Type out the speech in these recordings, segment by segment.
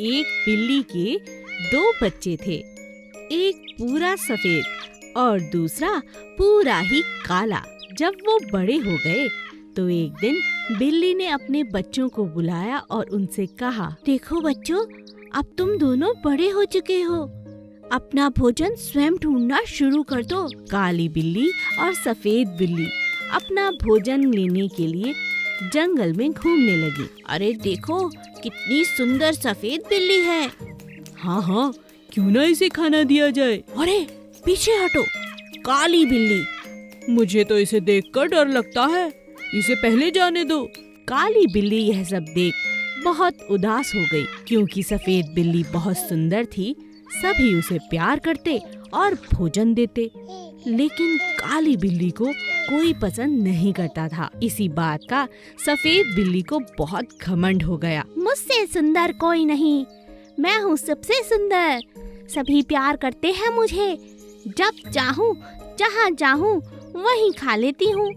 एक बिल्ली के 2 बच्चे थे। एक पूरा सफेद और दूसरा पूरा ही काला। जब वो बड़े हो गए तो एक दिन बिल्ली ने अपने बच्चों को बुलाया और उनसे कहा, देखो बच्चों, अब तुम दोनों बड़े हो चुके हो, अपना भोजन स्वयं ढूंढना शुरू कर दो। काली बिल्ली और सफेद बिल्ली अपना भोजन लेने के लिए जंगल में घूमने लगी। अरे देखो, कितनी सुंदर सफेद बिल्ली है। हाँ हाँ, क्यों ना इसे खाना दिया जाए। अरे पीछे हटो, काली बिल्ली। मुझे तो इसे देखकर डर लगता है, इसे पहले जाने दो। काली बिल्ली यह सब देख बहुत उदास हो गई, क्योंकि सफेद बिल्ली बहुत सुंदर थी। सभी उसे प्यार करते और भोजन देते, लेकिन काली बिल्ली को कोई पसंद नहीं करता था। इसी बात का सफेद बिल्ली को बहुत घमंड हो गया। मुझसे सुंदर कोई नहीं, मैं हूँ सबसे सुंदर, सभी प्यार करते हैं मुझे, जब चाहूँ जहाँ जाऊँ वहीं खा लेती हूँ।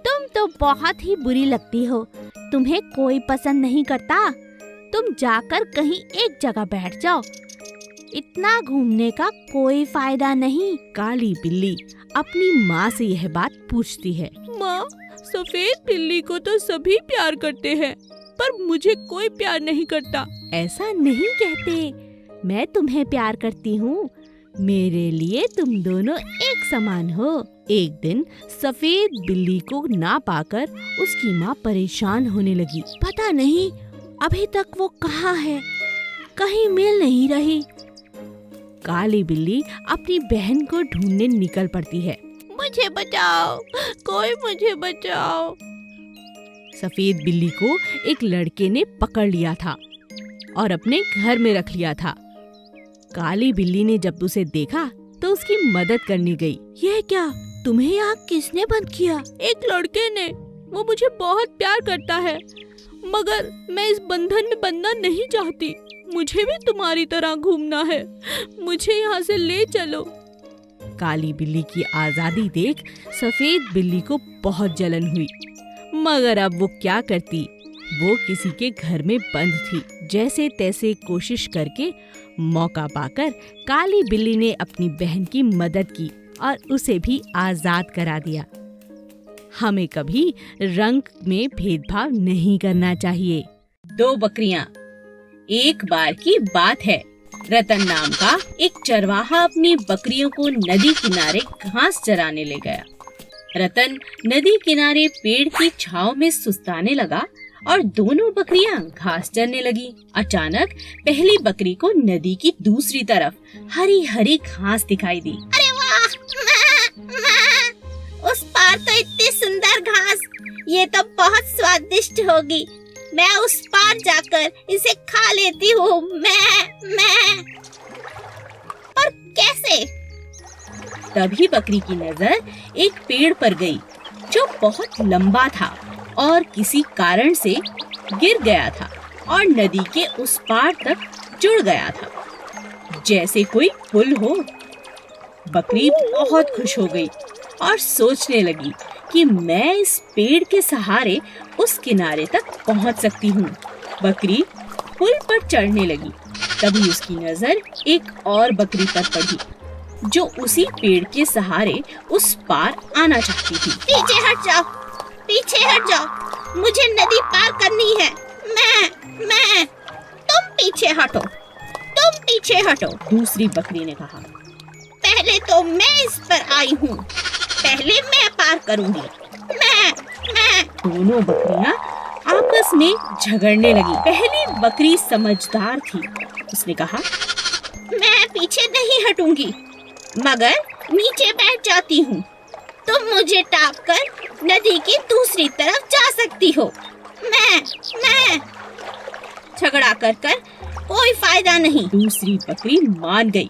तुम तो बहुत ही बुरी लगती हो, तुम्हें कोई पसंद नहीं करता, तुम जाकर कहीं एक जगह बैठ जाओ, इतना घूमने का कोई फायदा नहीं। काली बिल्ली अपनी माँ से यह बात पूछती है। माँ, सफेद बिल्ली को तो सभी प्यार करते हैं, पर मुझे कोई प्यार नहीं करता। ऐसा नहीं कहते, मैं तुम्हें प्यार करती हूँ, मेरे लिए तुम दोनों एक समान हो। एक दिन सफेद बिल्ली को ना पाकर उसकी माँ परेशान होने लगी। पता नहीं अभी तक वो कहाँ है, कहीं मिल नहीं रही। काली बिल्ली अपनी बहन को ढूंढने निकल पड़ती है। मुझे बचाओ, कोई मुझे बचाओ। सफेद बिल्ली को एक लड़के ने पकड़ लिया था और अपने घर में रख लिया था। काली बिल्ली ने जब उसे देखा तो उसकी मदद करने गई। यह क्या, तुम्हें यहाँ किसने बंद किया? एक लड़के ने, वो मुझे बहुत प्यार करता है, मगर मैं इस बंधन में बंधना नहीं चाहती। मुझे भी तुम्हारी तरह घूमना है, मुझे यहाँ से ले चलो। काली बिल्ली की आजादी देख सफेद बिल्ली को बहुत जलन हुई, मगर अब वो क्या करती, वो किसी के घर में बंद थी। जैसे तैसे कोशिश करके मौका पाकर काली बिल्ली ने अपनी बहन की मदद की और उसे भी आजाद करा दिया। हमें कभी रंग में भेदभाव नहीं करना चाहिए। 2 बकरियां। एक बार की बात है, रतन नाम का एक चरवाहा अपनी बकरियों को नदी किनारे घास चराने ले गया। रतन नदी किनारे पेड़ की छांव में सुस्ताने लगा और दोनों बकरियां घास चरने लगी। अचानक पहली बकरी को नदी की दूसरी तरफ हरी हरी घास दिखाई दी। अरे वाह, उस पार तो इतनी सुंदर घास, ये तो बहुत स्वादिष्ट होगी, मैं उस पार जाकर इसे खा लेती हूँ। मैं और कैसे? तभी बकरी की नजर एक पेड़ पर गई जो बहुत लंबा था और किसी कारण से गिर गया था और नदी के उस पार तक जुड़ गया था, जैसे कोई पुल हो। बकरी बहुत खुश हो गई और सोचने लगी कि मैं इस पेड़ के सहारे उस किनारे तक पहुंच सकती हूँ। बकरी पुल पर चढ़ने लगी, तभी उसकी नजर एक और बकरी पर पड़ी जो उसी पेड़ के सहारे उस पार आना चाहती थी। पीछे हट जाओ, पीछे हट जाओ, मुझे नदी पार करनी है। मैं तुम पीछे हटो, तुम पीछे हटो। दूसरी बकरी ने कहा, पहले तो मैं इस पर आई हूँ, पहले मैं पार करूँगी। मैं दोनों बकरियां आपस में झगड़ने लगी। पहली बकरी समझदार थी, उसने कहा, मैं पीछे नहीं हटूंगी, मगर नीचे बैठ जाती हूँ, तुम मुझे टाप कर नदी की दूसरी तरफ जा सकती हो। मैं झगड़ा कर कोई फायदा नहीं। दूसरी बकरी मान गई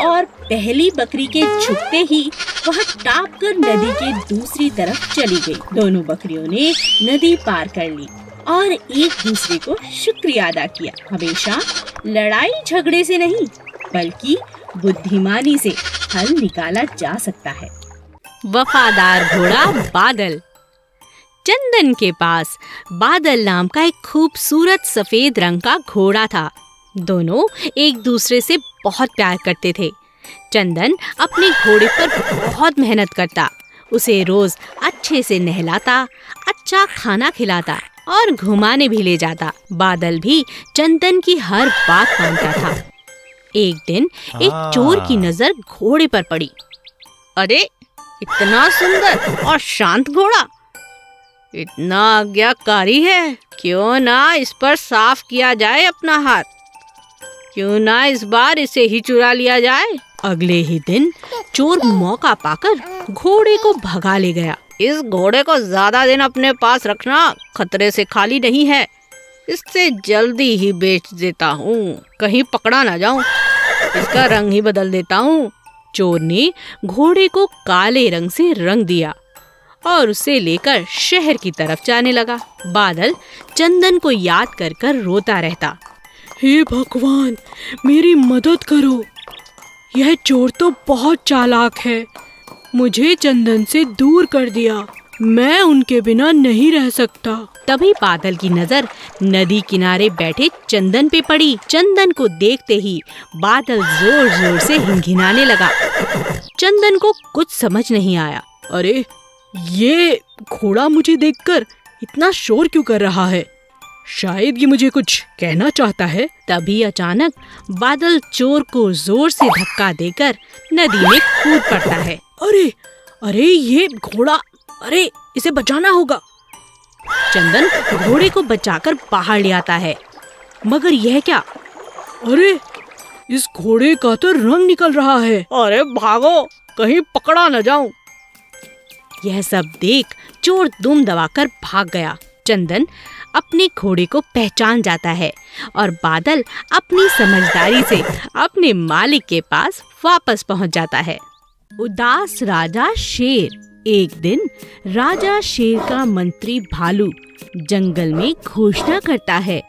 और पहली बकरी के झुकते ही वह टाप कर नदी के दूसरी तरफ चली गई। दोनों बकरियों ने नदी पार कर ली और एक दूसरे को शुक्रिया अदा किया। हमेशा लड़ाई झगड़े से नहीं, बल्कि बुद्धिमानी से हल निकाला जा सकता है। वफादार घोड़ा बादल। चंदन के पास बादल नाम का एक खूबसूरत सफेद रंग का घोड़ा था। दोनों एक दूसरे से बहुत प्यार करते थे। चंदन अपने घोड़े पर बहुत मेहनत करता, उसे रोज अच्छे से नहलाता, अच्छा खाना खिलाता और घुमाने भी ले जाता। बादल भी चंदन की हर बात मानता था। एक दिन एक चोर की नजर घोड़े पर पड़ी। अरे, इतना सुंदर और शांत घोड़ा, इतना आज्ञाकारी है, क्यों ना इस पर साफ किया जाए अपना हाथ, क्यों ना इस बार इसे ही चुरा लिया जाए। अगले ही दिन चोर मौका पाकर घोड़े को भगा ले गया। इस घोड़े को ज्यादा दिन अपने पास रखना खतरे से खाली नहीं है, इससे जल्दी ही बेच देता हूँ, कहीं पकड़ा ना जाऊं, इसका रंग ही बदल देता हूँ। चोर ने घोड़े को काले रंग से रंग दिया और उसे लेकर शहर की तरफ जाने लगा। बादल चंदन को याद कर कर रोता रहता। हे भगवान, मेरी मदद करो, यह चोर तो बहुत चालाक है, मुझे चंदन से दूर कर दिया, मैं उनके बिना नहीं रह सकता। तभी बादल की नजर नदी किनारे बैठे चंदन पे पड़ी। चंदन को देखते ही बादल जोर जोर से हिंहिनाने लगा। चंदन को कुछ समझ नहीं आया। अरे, ये घोड़ा मुझे देखकर इतना शोर क्यों कर रहा है? शायद ये मुझे कुछ कहना चाहता है। तभी अचानक बादल चोर को जोर से धक्का देकर नदी में कूद पड़ता है। अरे अरे, ये घोड़ा, अरे इसे बचाना होगा। चंदन घोड़े को बचाकर बाहर ले आता है, मगर यह क्या? अरे, इस घोड़े का तो रंग निकल रहा है। अरे भागो, कहीं पकड़ा न जाऊं। यह सब देख चोर दुम दबाकर भाग गया। चंदन अपने घोड़े को पहचान जाता है और बादल अपनी समझदारी से अपने मालिक के पास वापस पहुंच जाता है। उदास राजा शेर। एक दिन राजा शेर का मंत्री भालू जंगल में घोषणा करता है।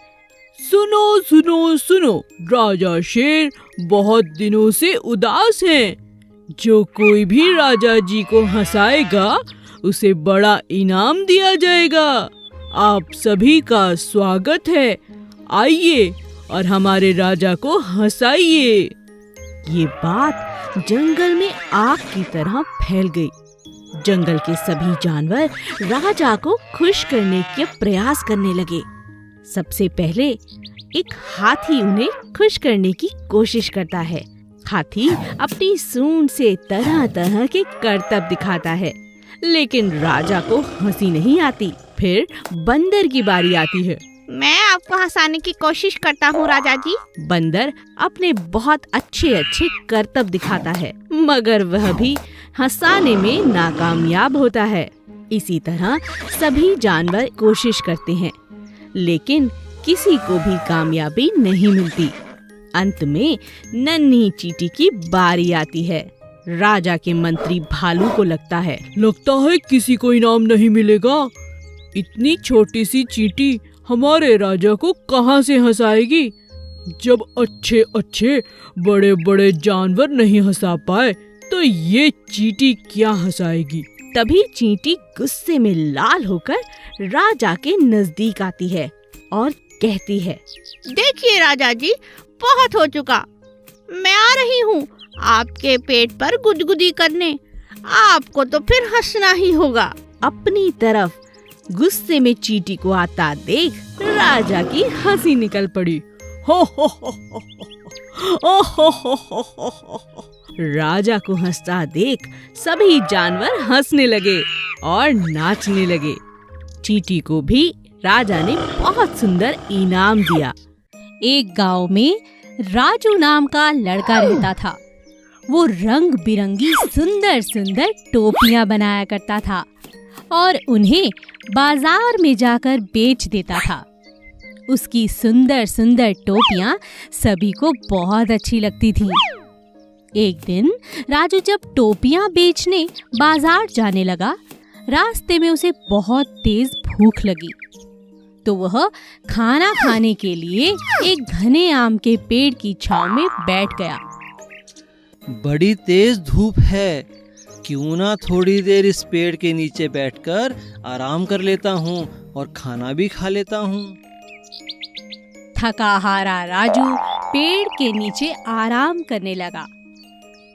सुनो सुनो सुनो, राजा शेर बहुत दिनों से उदास हैं। जो कोई भी राजा जी को हंसाएगा उसे बड़ा इनाम दिया जाएगा। आप सभी का स्वागत है, आइए और हमारे राजा को हंसाइए। ये बात जंगल में आग की तरह फैल गई। जंगल के सभी जानवर राजा को खुश करने के प्रयास करने लगे। सबसे पहले एक हाथी उन्हें खुश करने की कोशिश करता है। हाथी अपनी सूंड से तरह तरह के करतब दिखाता है, लेकिन राजा को हंसी नहीं आती। फिर बंदर की बारी आती है। मैं आपको हंसाने की कोशिश करता हूँ राजा जी। बंदर अपने बहुत अच्छे अच्छे करतब दिखाता है, मगर वह भी हंसाने में नाकामयाब होता है। इसी तरह सभी जानवर कोशिश करते हैं, लेकिन किसी को भी कामयाबी नहीं मिलती। अंत में नन्ही चींटी की बारी आती है। राजा के मंत्री भालू को लगता है किसी को इनाम नहीं मिलेगा। इतनी छोटी सी चींटी हमारे राजा को कहां से हंसाएगी? जब अच्छे अच्छे बड़े बड़े जानवर नहीं हंसा पाए तो ये चींटी क्या हंसाएगी? तभी चींटी गुस्से में लाल होकर राजा के नजदीक आती है और कहती है, देखिए राजा जी, बहुत हो चुका, मैं आ रही हूँ आपके पेट पर गुदगुदी करने। आपको तो फिर हंसना ही होगा। अपनी तरफ गुस्से में चींटी को आता देख राजा की हंसी निकल पड़ी। हो हो हो हो हो हो हो हो। राजा को हंसता देख सभी जानवर हंसने लगे और नाचने लगे। चींटी को भी राजा ने बहुत सुंदर इनाम दिया। एक गांव में राजू नाम का लड़का रहता था। वो रंग बिरंगी सुंदर सुंदर टोपियां बनाया करता था और उन्हें बाजार में जाकर बेच देता था। उसकी सुंदर सुंदर टोपियां सभी को बहुत अच्छी लगती थीं। एक दिन राजू जब टोपियां बेचने बाजार जाने लगा, रास्ते में उसे बहुत तेज भूख लगी, तो वह खाना खाने के लिए एक घने आम के पेड़ की छांव में बैठ गया। बड़ी तेज धूप है, क्यों ना थोड़ी देर इस पेड़ के नीचे बैठकर आराम कर लेता हूँ और खाना भी खा लेता हूँ। थका हारा राजू पेड़ के नीचे आराम करने लगा।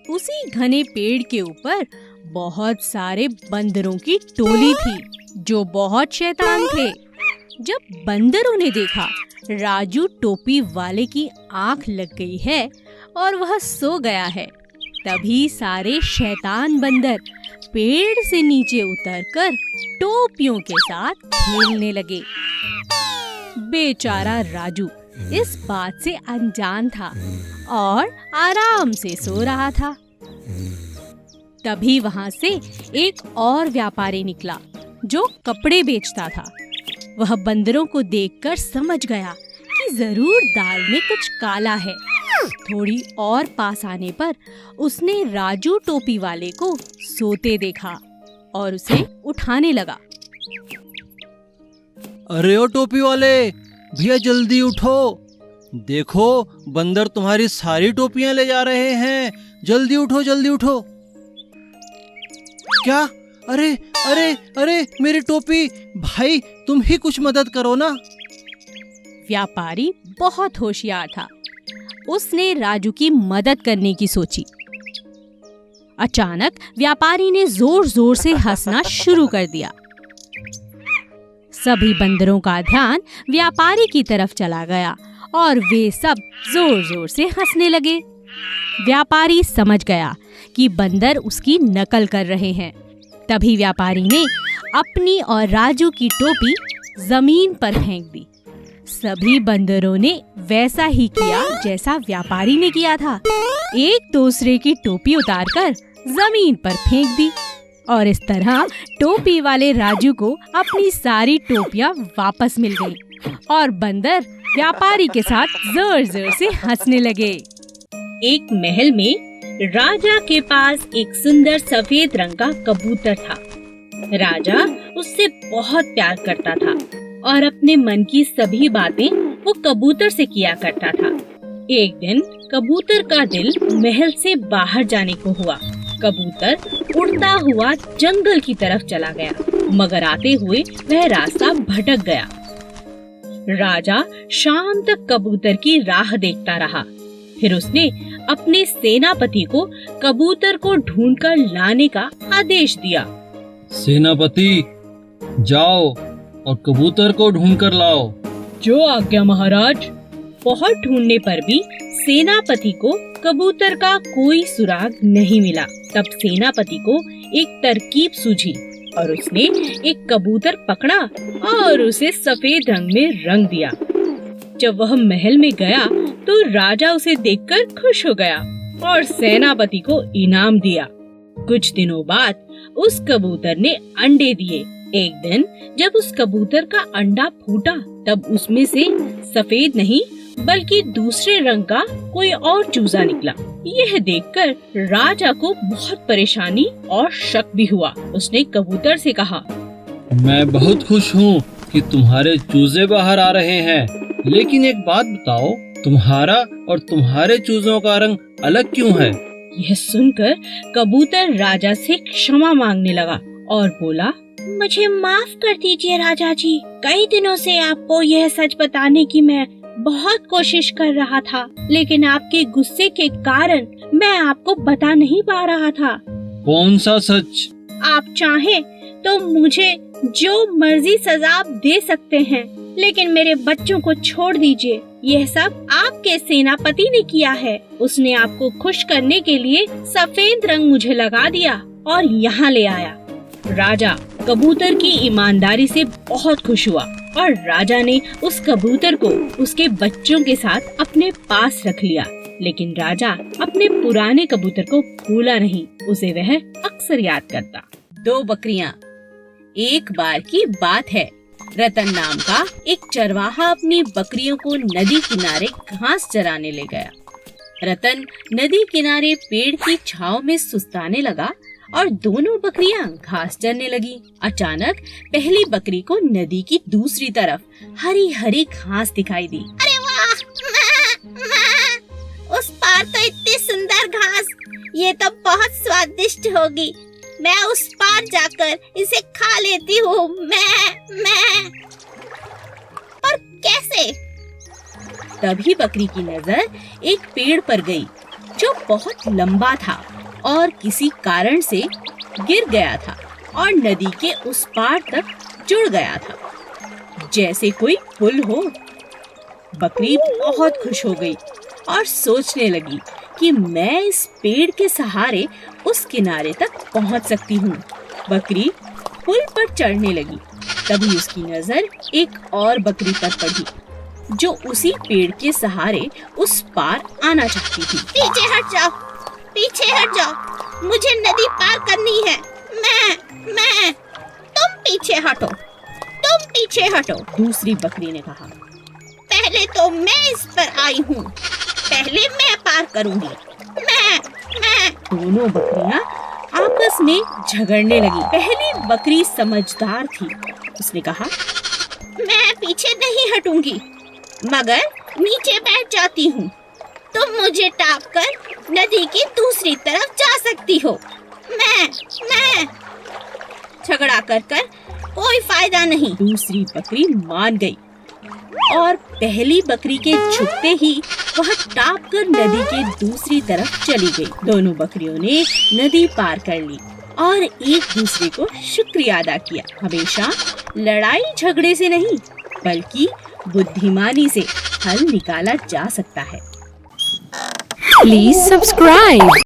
उसी घने पेड़ के ऊपर बहुत सारे बंदरों की टोली थी जो बहुत शैतान थे। जब बंदरों ने देखा राजू टोपी वाले की आंख लग गई है और वह सो गया है, तभी सारे शैतान बंदर पेड़ से नीचे उतरकर टोपियों के साथ खेलने लगे। बेचारा राजू इस बात से अनजान था और आराम से सो रहा था। तभी वहां से एक और व्यापारी निकला जो कपड़े बेचता था। वह बंदरों को देखकर समझ गया कि जरूर दाल में कुछ काला है। थोड़ी और पास आने पर उसने राजू टोपी वाले को सोते देखा और उसे उठाने लगा। अरे ओ टोपी वाले भैया, जल्दी उठो, देखो बंदर तुम्हारी सारी टोपियां ले जा रहे हैं, जल्दी उठो जल्दी उठो। क्या? अरे अरे अरे मेरी टोपी! भाई तुम ही कुछ मदद करो ना। व्यापारी बहुत होशियार था, उसने राजू की मदद करने की सोची। अचानक व्यापारी ने जोर जोर से हंसना शुरू कर दिया। सभी बंदरों का ध्यान व्यापारी की तरफ चला गया और वे सब जोर जोर से हंसने लगे। व्यापारी समझ गया कि बंदर उसकी नकल कर रहे हैं। तभी व्यापारी ने अपनी और राजू की टोपी जमीन पर फेंक दी। सभी बंदरों ने वैसा ही किया जैसा व्यापारी ने किया था। एक दूसरे की टोपी उतारकर जमीन पर फेंक दी और इस तरह टोपी वाले राजू को अपनी सारी टोपियां वापस मिल गईं और बंदर व्यापारी के साथ जोर जोर से हंसने लगे। एक महल में राजा के पास एक सुंदर सफेद रंग का कबूतर था। राजा उससे बहुत प्यार करता था और अपने मन की सभी बातें वो कबूतर से किया करता था। एक दिन कबूतर का दिल महल से बाहर जाने को हुआ। कबूतर उड़ता हुआ जंगल की तरफ चला गया, मगर आते हुए वह रास्ता भटक गया। राजा शाम तक कबूतर की राह देखता रहा। फिर उसने अपने सेनापति को कबूतर को ढूंढकर लाने का आदेश दिया। सेनापति, जाओ और कबूतर को ढूंढ कर लाओ। जो आज्ञा महाराज। बहुत ढूंढने पर भी सेनापति को कबूतर का कोई सुराग नहीं मिला। तब सेनापति को एक तरकीब सूझी और उसने एक कबूतर पकड़ा और उसे सफेद रंग में रंग दिया। जब वह महल में गया तो राजा उसे देखकर खुश हो गया और सेनापति को इनाम दिया। कुछ दिनों बाद उस कबूतर ने अंडे दिए। एक दिन जब उस कबूतर का अंडा फूटा तब उसमें से सफेद नहीं बल्कि दूसरे रंग का कोई और चूजा निकला। यह देखकर राजा को बहुत परेशानी और शक भी हुआ। उसने कबूतर से कहा, मैं बहुत खुश हूँ कि तुम्हारे चूजे बाहर आ रहे हैं, लेकिन एक बात बताओ, तुम्हारा और तुम्हारे चूजों का रंग अलग क्यों है? यह सुनकर कबूतर राजा से क्षमा मांगने लगा और बोला, मुझे माफ कर दीजिए राजा जी। कई दिनों से आपको यह सच बताने की मैं बहुत कोशिश कर रहा था, लेकिन आपके गुस्से के कारण मैं आपको बता नहीं पा रहा था। कौन सा सच? आप चाहें तो मुझे जो मर्जी सजा आप दे सकते हैं, लेकिन मेरे बच्चों को छोड़ दीजिए। यह सब आपके सेनापति ने किया है। उसने आपको खुश करने के लिए सफेद रंग मुझे लगा दिया और यहाँ ले आया। राजा कबूतर की ईमानदारी से बहुत खुश हुआ और राजा ने उस कबूतर को उसके बच्चों के साथ अपने पास रख लिया। लेकिन राजा अपने पुराने कबूतर को भूला नहीं, उसे वह अक्सर याद करता। 2 बकरियां। एक बार की बात है, रतन नाम का एक चरवाहा अपनी बकरियों को नदी किनारे घास चराने ले गया। रतन नदी किनारे पेड़ की छांव में सुस्ताने लगा और दोनों बकरियां घास चरने लगी। अचानक पहली बकरी को नदी की दूसरी तरफ हरी हरी घास दिखाई दी। अरे वाह, उस पार तो इतनी सुंदर घास, ये तो बहुत स्वादिष्ट होगी। मैं उस पार जाकर इसे खा लेती हूँ। मैं और कैसे? तभी बकरी की नजर एक पेड़ पर गई जो बहुत लंबा था और किसी कारण से गिर गया था और नदी के उस पार तक जुड़ गया था, जैसे कोई पुल हो। बकरी बहुत खुश हो गई और सोचने लगी कि मैं इस पेड़ के सहारे उस किनारे तक पहुंच सकती हूँ। बकरी पुल पर चढ़ने लगी। तभी उसकी नजर एक और बकरी पर पड़ी जो उसी पेड़ के सहारे उस पार आना चाहती थी। पीछे हट जाओ, पीछे हट जाओ, मुझे नदी पार करनी है। मैं तुम पीछे हटो, तुम पीछे हटो। दूसरी बकरी ने कहा, पहले तो मैं इस पर आई हूँ, पहले मैं पार करूँगी। मैं दोनों बकरियां आपस में झगड़ने लगी। पहली बकरी समझदार थी। उसने कहा, मैं पीछे नहीं हटूंगी, मगर नीचे बैठ जाती हूँ। तुम मुझे टाप कर नदी की दूसरी तरफ जा सकती हो। मैं झगड़ा कर कोई फायदा नहीं। दूसरी बकरी मान गई और पहली बकरी के झुकते ही वह टाप कर नदी के दूसरी तरफ चली गई। दोनों बकरियों ने नदी पार कर ली और एक दूसरे को शुक्रिया अदा किया। हमेशा लड़ाई झगड़े से नहीं, बल्कि बुद्धिमानी से हल निकाला जा सकता है। Please subscribe.